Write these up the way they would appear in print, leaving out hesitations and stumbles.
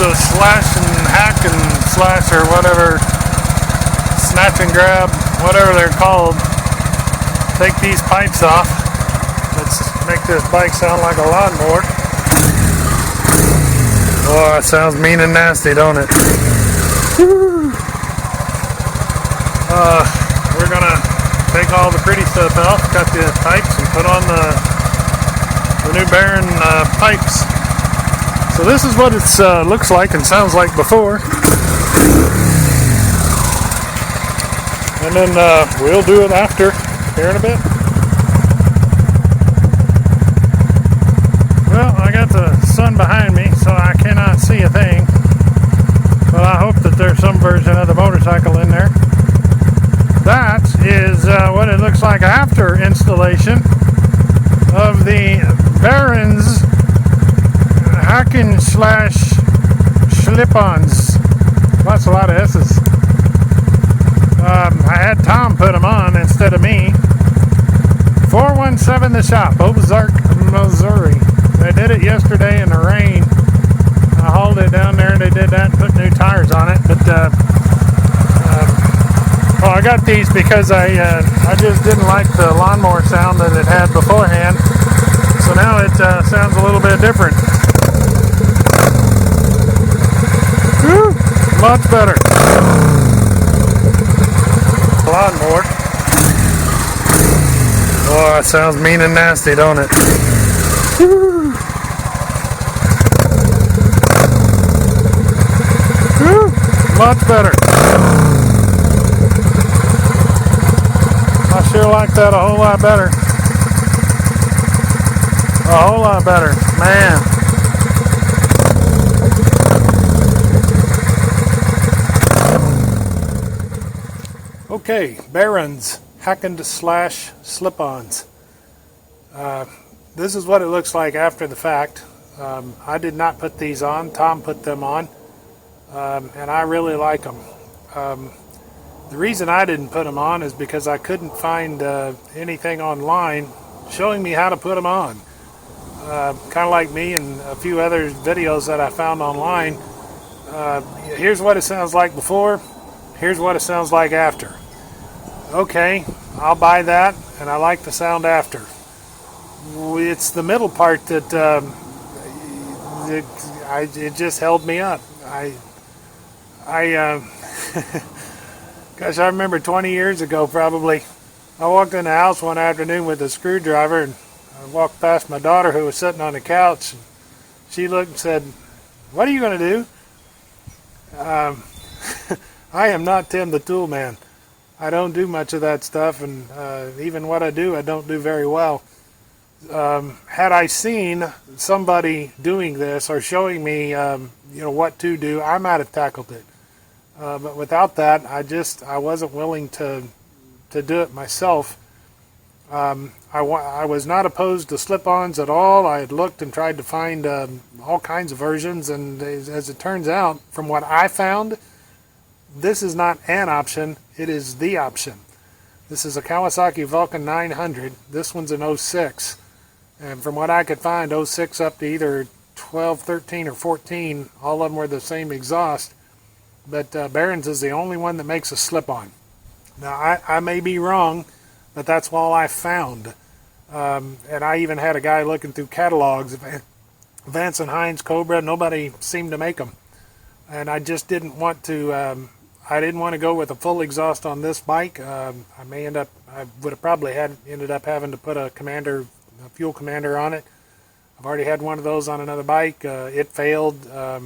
the slash and hack and slash or whatever, snatch and grab, whatever they're called. Take these pipes off. Let's make this bike sound like a lawnmower. Oh, it sounds mean and nasty, don't it? We're gonna take all the pretty stuff out, cut the pipes, and put on the new Baron pipes. So this is what it looks like and sounds like before. And then we'll do it after, here in a bit. Well, I got the sun behind me, so I cannot see a thing. But I hope that there's some version of the motorcycle in there. That is what it looks like after installation of the Baron's Hacken slash slip-ons. That's a lot of S's. I had Tom put them on instead of me. 417 The Shop, Ozark, Missouri. They did it yesterday in the rain. I hauled it down there and they did that and put new tires on it. But well, I got these because I just didn't like the lawnmower sound that it had beforehand. So now it sounds a little bit different. Woo, much better. Lawnmower. Oh, it sounds mean and nasty, don't it? Woo. Woo, much better. I sure like that a whole lot better. A whole lot better, man. Okay, Baron's Hacken slash slip-ons. This is what it looks like after the fact. I did not put these on. Tom put them on, and I really like them. The reason I didn't put them on is because I couldn't find anything online showing me how to put them on. Kind of like me and a few other videos that I found online. Here's what it sounds like before. Here's what it sounds like after. Okay, I'll buy that, and I like the sound after. It's the middle part that it just held me up. Gosh, I remember 20 years ago probably, I walked in the house one afternoon with a screwdriver, and I walked past my daughter who was sitting on the couch, and she looked and said, "What are you going to do?" I am not Tim the Tool Man. I don't do much of that stuff, and even what I do, I don't do very well. Had I seen somebody doing this or showing me, what to do, I might have tackled it. But without that, I wasn't willing to do it myself. I was not opposed to slip-ons at all. I had looked and tried to find all kinds of versions, and as it turns out, from what I found, this is not an option, it is the option. This is a Kawasaki Vulcan 900. This one's an 06. And from what I could find, 06 up to either 12, 13, or 14, all of them were the same exhaust. But Baron's is the only one that makes a slip-on. Now, I may be wrong, but that's all I found. And I even had a guy looking through catalogs. Vance and Hines, Cobra, nobody seemed to make them. And I just didn't want to... I didn't want to go with a full exhaust on this bike. I would have probably ended up having to put a fuel commander on it. I've already had one of those on another bike. It failed. I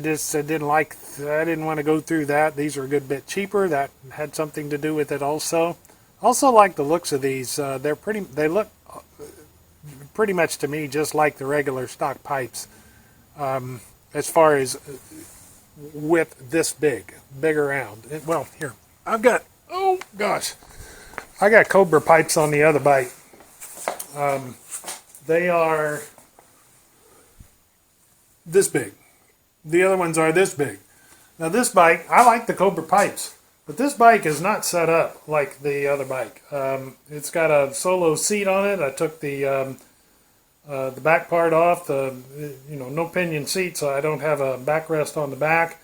didn't want to go through that. These are a good bit cheaper. That had something to do with it also. Also like the looks of these. They look pretty much to me just like the regular stock pipes. As far as width this big around. Well, here, I got Cobra pipes on the other bike. They are this big. The other ones are this big. Now this bike, I like the Cobra pipes, but this bike is not set up like the other bike. It's got a solo seat on it. I took the the back part off, no pinion seat, so I don't have a backrest on the back.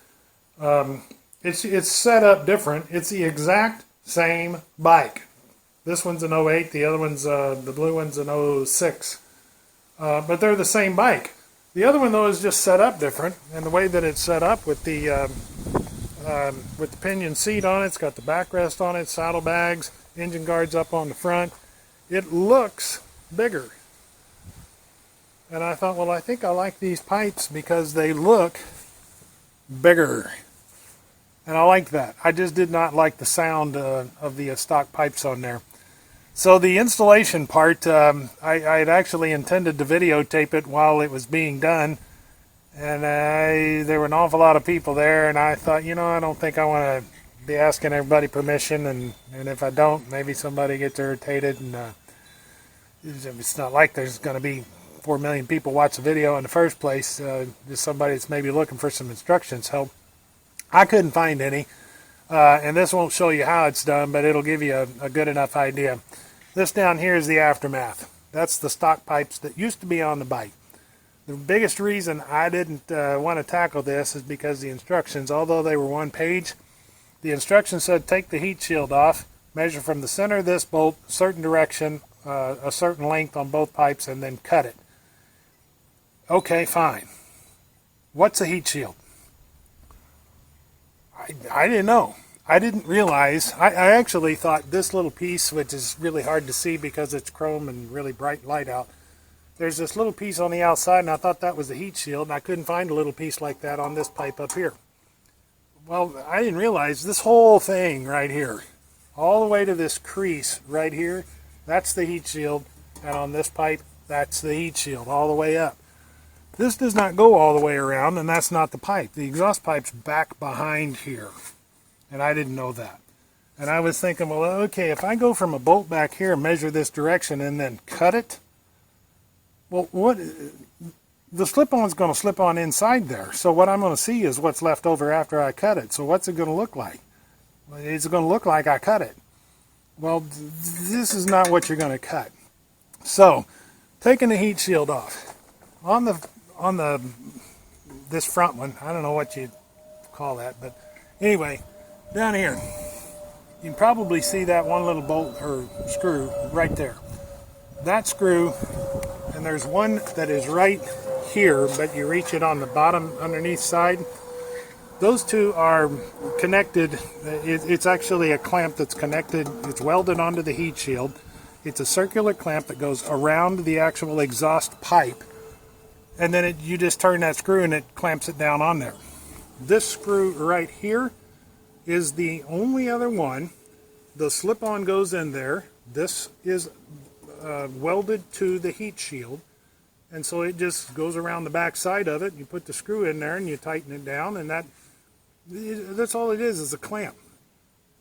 It's set up different. It's the exact same bike. This one's an '08, the other one's the blue one's an '06, but they're the same bike. The other one though is just set up different, and the way that it's set up with the pinion seat on it, it's got the backrest on it, saddlebags, engine guards up on the front. It looks bigger. And I thought, well, I think I like these pipes because they look bigger. And I like that. I just did not like the sound of the stock pipes on there. So the installation part, I had actually intended to videotape it while it was being done. And there were an awful lot of people there. And I thought, I don't think I want to be asking everybody permission. And if I don't, maybe somebody gets irritated. And it's not like there's going to be 4 million people watch the video in the first place. Just somebody that's maybe looking for some instructions. So I couldn't find any. And this won't show you how it's done, but it'll give you a good enough idea. This down here is the aftermath. That's the stock pipes that used to be on the bike. The biggest reason I didn't want to tackle this is because the instructions, although they were one page, the instructions said take the heat shield off, measure from the center of this bolt, a certain direction, a certain length on both pipes, and then cut it. Okay, fine. What's a heat shield? I didn't know. I didn't realize. I actually thought this little piece, which is really hard to see because it's chrome and really bright light out, there's this little piece on the outside, and I thought that was the heat shield, and I couldn't find a little piece like that on this pipe up here. Well, I didn't realize this whole thing right here, all the way to this crease right here, that's the heat shield, and on this pipe, that's the heat shield all the way up. This does not go all the way around, and that's not the pipe. The exhaust pipe's back behind here, and I didn't know that. And I was thinking, well, okay, if I go from a bolt back here, measure this direction, and then cut it, well, the slip-on's going to slip on inside there. So what I'm going to see is what's left over after I cut it. So what's it going to look like? Well, it's going to look like I cut it. Well, this is not what you're going to cut. So, taking the heat shield off. On this front one, I don't know what you call that, but anyway, down here, you can probably see that one little bolt or screw right there. That screw, and there's one that is right here, but you reach it on the bottom underneath side. Those two are connected. It's actually a clamp that's connected. It's welded onto the heat shield. It's a circular clamp that goes around the actual exhaust pipe. And then you just turn that screw and it clamps it down on there. This screw right here is the only other one. The slip-on goes in there. This is welded to the heat shield. And so it just goes around the back side of it. You put the screw in there and you tighten it down, and that's all it is a clamp.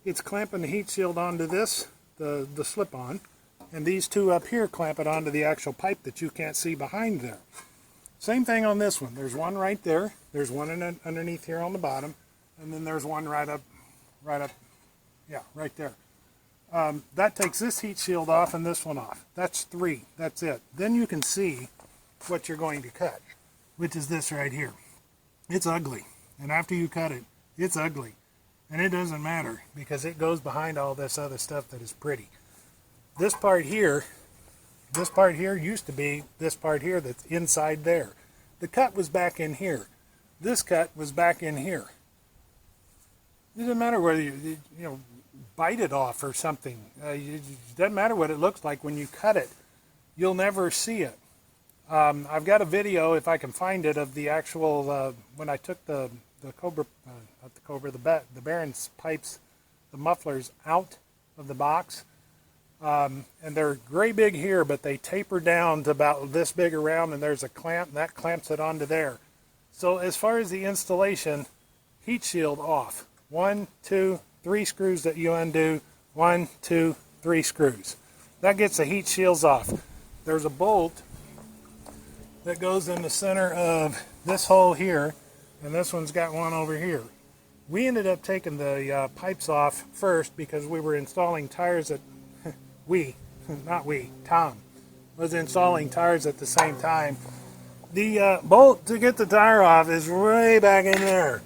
It's clamping the heat shield onto this, the slip-on, and these two up here clamp it onto the actual pipe that you can't see behind there. Same thing on this one. There's one right there. There's one underneath here on the bottom, and then there's one right up, yeah, right there. That takes this heat shield off and this one off. That's three. That's it. Then you can see what you're going to cut, which is this right here. It's ugly, and after you cut it, it's ugly, and it doesn't matter because it goes behind all this other stuff that is pretty. This part here used to be this part here that's inside there. The cut was back in here. This cut was back in here. It doesn't matter whether you bite it off or something. It doesn't matter what it looks like when you cut it. You'll never see it. I've got a video, if I can find it, of the actual when I took the Baron's pipes, the mufflers out of the box. And they're gray big here, but they taper down to about this big around, and there's a clamp, and that clamps it onto there. So as far as the installation, heat shield off. 1, 2, 3 screws that you undo. 1, 2, 3 screws. That gets the heat shields off. There's a bolt that goes in the center of this hole here, and this one's got one over here. We ended up taking the pipes off first because we were installing tires that Tom was installing tires at the same time. The bolt to get the tire off is way back in there,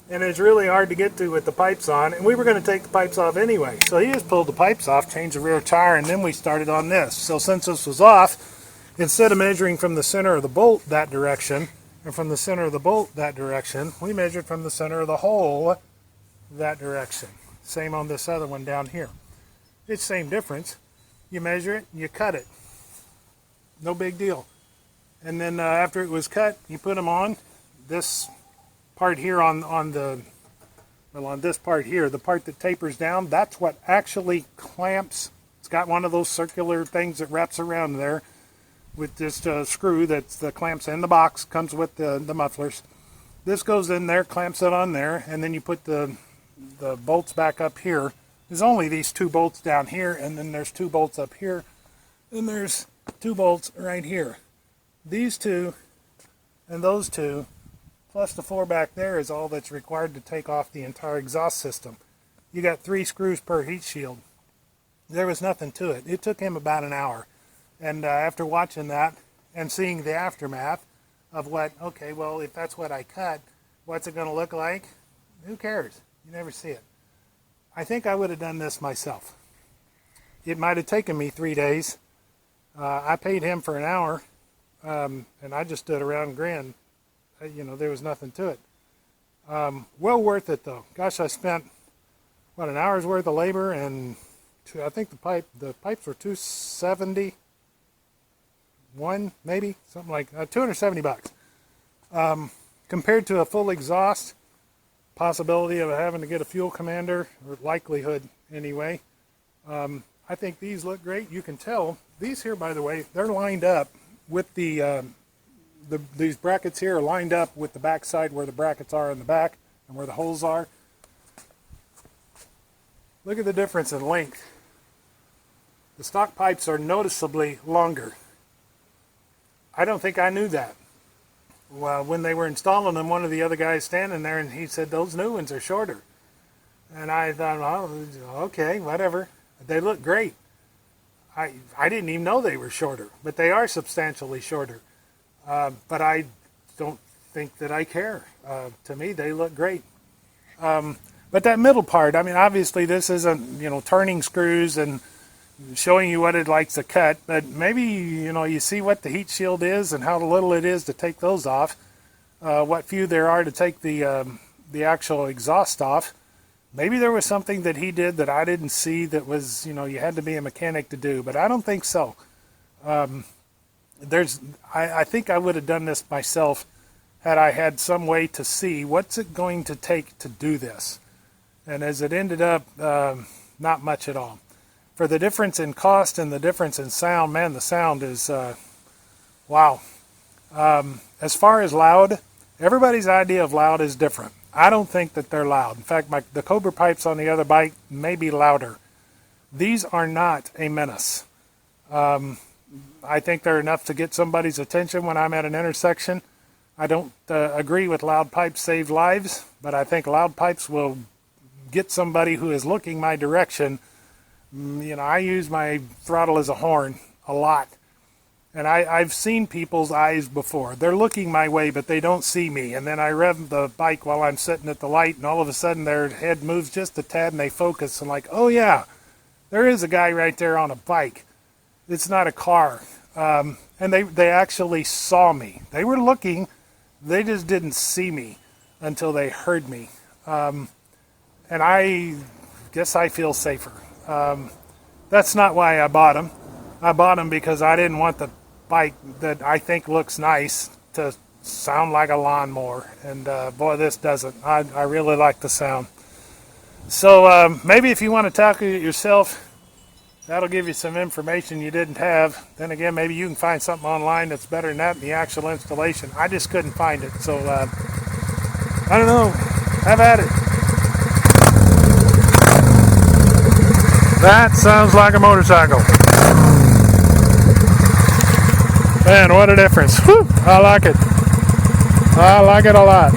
and it's really hard to get to with the pipes on, and we were going to take the pipes off anyway. So he just pulled the pipes off, changed the rear tire, and then we started on this. So since this was off, instead of measuring from the center of the bolt that direction and from the center of the bolt that direction, we measured from the center of the hole that direction. Same on this other one down here. It's same difference. You measure it, you cut it. No big deal. And then after it was cut, you put them on. This part here on this part here, the part that tapers down, that's what actually clamps. It's got one of those circular things that wraps around there with this screw that's the clamps in the box, comes with the mufflers. This goes in there, clamps it on there, and then you put the bolts back up here. There's only these 2 bolts down here, and then there's 2 bolts up here, and there's 2 bolts right here. These 2 and those 2, plus the 4 back there, is all that's required to take off the entire exhaust system. You got 3 screws per heat shield. There was nothing to it. It took him about an hour. And after watching that and seeing the aftermath of what, okay, well, if that's what I cut, what's it going to look like? Who cares? You never see it. I think I would have done this myself. It might have taken me 3 days. I paid him for an hour, and I just stood around and grinned. You know, there was nothing to it. Well worth it, though. Gosh, I spent, what, an hour's worth of labor, and I think the pipes were $271, maybe, something like $270. Compared to a full exhaust, possibility of having to get a fuel commander, or likelihood anyway. I think these look great. You can tell these here, by the way, they're lined up with these brackets here are lined up with the back side where the brackets are in the back and where the holes are. Look at the difference in length. The stock pipes are noticeably longer. I don't think I knew that. Well, when they were installing them, one of the other guys standing there, and he said, those new ones are shorter. And I thought, well, okay, whatever. They look great. I didn't even know they were shorter, but they are substantially shorter. But I don't think that I care. To me, they look great. But that middle part, I mean, obviously this isn't, you know, turning screws and showing you what it likes to cut, but maybe, you know, you see what the heat shield is and how little it is to take those off, what few there are to take the actual exhaust off. Maybe there was something that he did that I didn't see that was, you know, you had to be a mechanic to do, but I don't think so. I think I would have done this myself had I had some way to see what's it going to take to do this. And as it ended up, not much at all. For the difference in cost and the difference in sound, man, the sound is, wow. As far as loud, everybody's idea of loud is different. I don't think that they're loud. In fact, the Cobra pipes on the other bike may be louder. These are not a menace. I think they're enough to get somebody's attention when I'm at an intersection. I don't agree with loud pipes save lives, but I think loud pipes will get somebody who is looking my direction. You know, I use my throttle as a horn a lot. And I've seen people's eyes before. They're looking my way, but they don't see me. And then I rev the bike while I'm sitting at the light, and all of a sudden their head moves just a tad, and they focus. And like, oh yeah, there is a guy right there on a bike. It's not a car. And they actually saw me. They were looking. They just didn't see me until they heard me. And I guess I feel safer. That's not why I bought them. I bought them because I didn't want the bike that I think looks nice to sound like a lawnmower. And boy, this doesn't. I really like the sound. So maybe if you want to tackle it yourself, that'll give you some information you didn't have. Then again, maybe you can find something online that's better than that in the actual installation. I just couldn't find it. So I don't know. Have at it. That sounds like a motorcycle. Man, what a difference. Whew, I like it. I like it a lot.